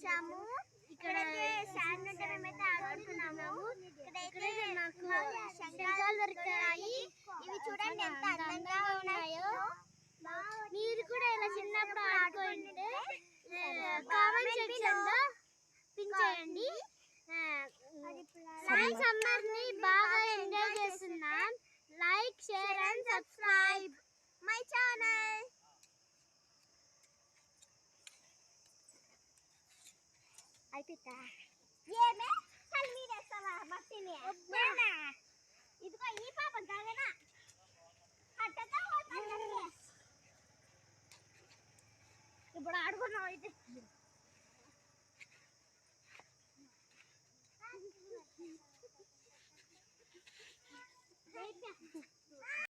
వచ్చాము. ఇక్కడ శాండ్ ఉంటే మేమైతే ఆడుకుంటున్నాము. ఇక్కడైతే నాకు శంఖాలు దొరికాయి. ఇవి చూడండి ఎంత అందంగా ఉన్నాయో. మీరు కూడా ఇలా చిన్నప్పుడు ఆడుకుంటే కామెంట్ సెక్షన్ లో పిన్ చేయండి. సమ్మర్ ని బాగా ఎంజాయ్ చేస్తున్నాం. Like, share and subscribe my channel. అయిపోతా ఏమే కల్మీరేస్తావా మట్టిని ఇదిగో ఈ పాప గగన అట్టగా ఇప్పుడు ఆడుకున్నావు అయితే